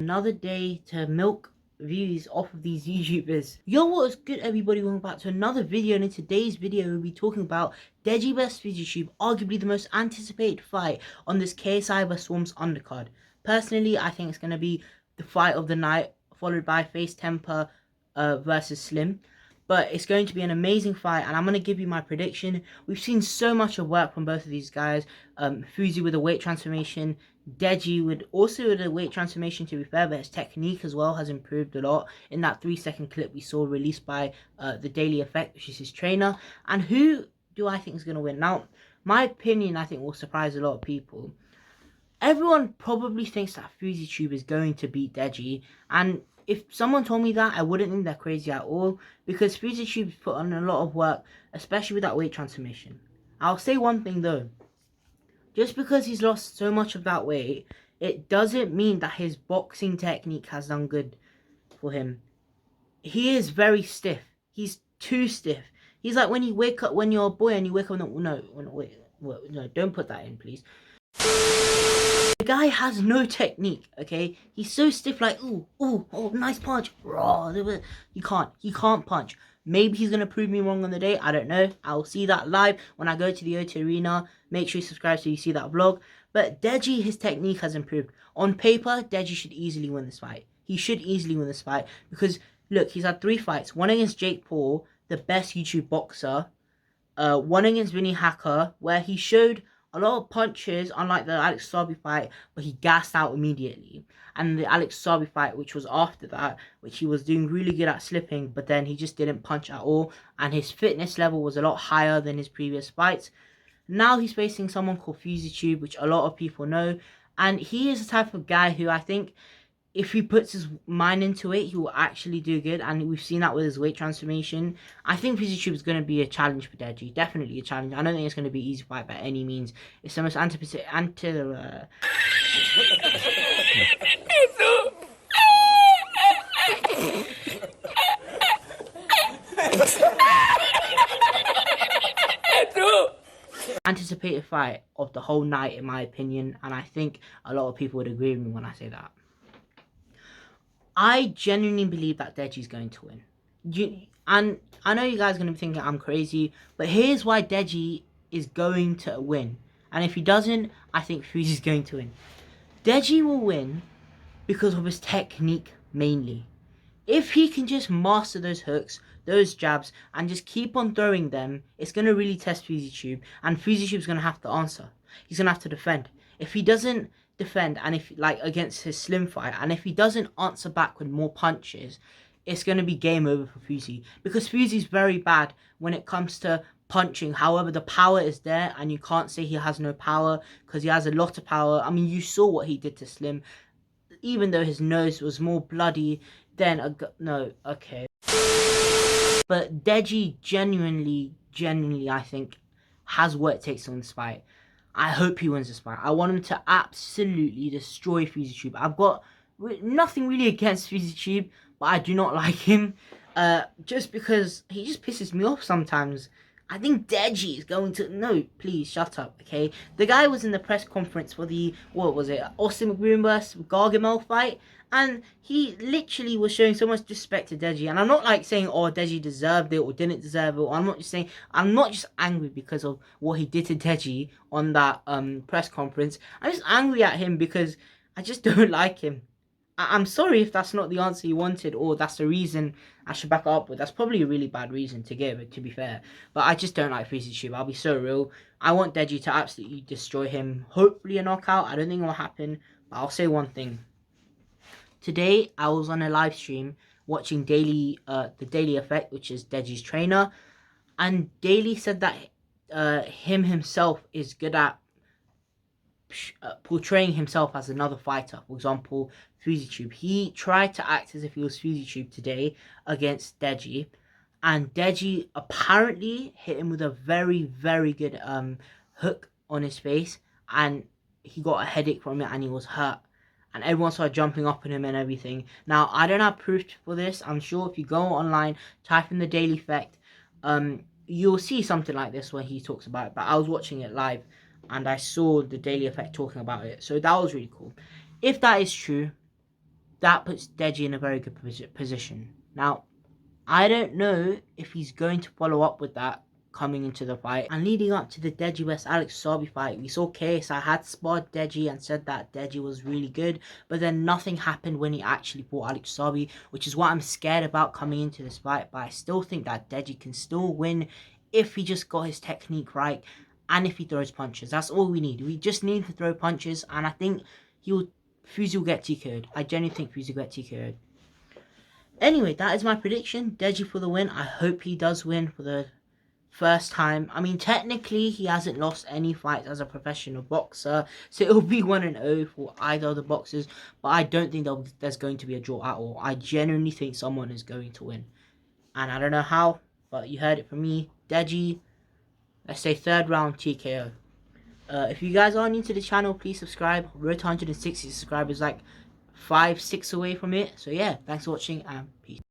Another day to milk views off of these YouTubers. Yo, what is good, everybody? Welcome back to another video, and in today's video we'll be talking about Deji vs Fouseytube, arguably the most anticipated fight on this KSI vs Swarm's undercard. Personally, I think it's going to be the fight of the night, followed by Face Temper versus Slim. But it's going to be an amazing fight, and I'm going to give you my prediction. We've seen so much of work from both of these guys. Fousey with a weight transformation, Deji with a weight transformation, to be fair, but his technique as well has improved a lot in that 3-second clip we saw released by the Daily Effect, which is his trainer. And who do I think is going to win? Now, my opinion, I think, will surprise a lot of people. Everyone probably thinks that Fouseytube is going to beat Deji, and if someone told me that, I wouldn't think they're crazy at all, because Fouseytube's put on a lot of work, especially with that weight transformation. I'll say one thing though, just because he's lost so much of that weight, it doesn't mean that his boxing technique has done good for him. He is very stiff. He's too stiff. He's like when you're a boy and you wake up, no, don't put that in, please. The guy has no technique, okay? He's so stiff, like, oh, nice punch. Raw. He can't punch. Maybe he's going to prove me wrong on the day. I don't know. I'll see that live when I go to the O2 Arena. Make sure you subscribe so you see that vlog. But Deji, his technique has improved. On paper, Deji should easily win this fight. He should easily win this fight because, look, he's had 3 fights. One against Jake Paul, the best YouTube boxer. One against Vinny Hacker, where he showed a lot of punches, unlike the Alex Sabi fight, but he gassed out immediately. And the Alex Sabi fight, which was after that, which he was doing really good at slipping, but then he just didn't punch at all. And his fitness level was a lot higher than his previous fights. Now he's facing someone called Fouseytube, which a lot of people know. And he is the type of guy who I think, if he puts his mind into it, he will actually do good. And we've seen that with his weight transformation. I think Fouseytube is going to be a challenge for Deji. Definitely a challenge. I don't think it's going to be an easy fight by any means. It's the most anticipated fight of the whole night, in my opinion. And I think a lot of people would agree with me when I say that. I genuinely believe that Deji's going to win. And I know you guys are going to be thinking I'm crazy, but here's why Deji is going to win. And if he doesn't, I think Fousey's going to win. Deji will win because of his technique mainly. If he can just master those hooks, those jabs, and just keep on throwing them, it's going to really test Fouseytube. And Fouseytube's going to have to answer. He's going to have to defend. If he doesn't defend, and if, like, against his Slim fight, and if he doesn't answer back with more punches, it's going to be game over for Fousey, because Fousey's very bad when it comes to punching. However, the power is there, and you can't say he has no power, because he has a lot of power. I mean, you saw what he did to Slim, even though his nose was more bloody than no, okay. But Deji genuinely, I think, has what it takes to win this fight. I hope he wins this fight. I want him to absolutely destroy Fouseytube. I've got nothing really against Fouseytube, but I do not like him. Just because he just pisses me off sometimes. I think Deji is going to... No, please, shut up, okay? The guy was in the press conference for the... What was it? Austin McBroom vs. Gargamel fight. And he literally was showing so much disrespect to Deji. And I'm not like saying, oh, Deji deserved it or didn't deserve it. Or I'm not just saying... I'm not just angry because of what he did to Deji on that press conference. I'm just angry at him because I just don't like him. I'm sorry if that's not the answer you wanted, or that's the reason I should back up with. That's probably a really bad reason to give, to be fair. But I just don't like Fouseytube. I'll be so real. I want Deji to absolutely destroy him. Hopefully a knockout. I don't think it will happen. But I'll say one thing. Today, I was on a live stream watching the Daily Effect, which is Deji's trainer. And Daily said that himself is good at portraying himself as another fighter. For example, Fouseytube. He tried to act as if he was Fouseytube today against Deji, and Deji apparently hit him with a very, very good hook on his face, and he got a headache from it and he was hurt. And everyone started jumping up on him and everything. Now, I don't have proof for this. I'm sure if you go online, type in the Daily Effect, you'll see something like this when he talks about it. But I was watching it live, and I saw the Daily Effect talking about it. So that was really cool. If that is true, that puts Deji in a very good position. Now, I don't know if he's going to follow up with that coming into the fight. And leading up to the Deji vs Alex Sarbi fight, we saw KSI had sparred Deji and said that Deji was really good, but then nothing happened when he actually fought Alex Sarbi, which is what I'm scared about coming into this fight. But I still think that Deji can still win if he just got his technique right and if he throws punches. That's all we need. We just need to throw punches, and I think Fousey will get TKO'd. I genuinely think Fousey will get TKO'd. Anyway, that is my prediction. Deji for the win. I hope he does win for the first time. I mean, technically, he hasn't lost any fights as a professional boxer, so it'll be 1-0 for either of the boxers, but I don't think there's going to be a draw at all. I genuinely think someone is going to win, and I don't know how, but you heard it from me. Deji, let's say 3rd round TKO. If you guys are new to the channel, please subscribe. Road to 160 subscribers, like 5-6 away from it. So yeah, thanks for watching and peace.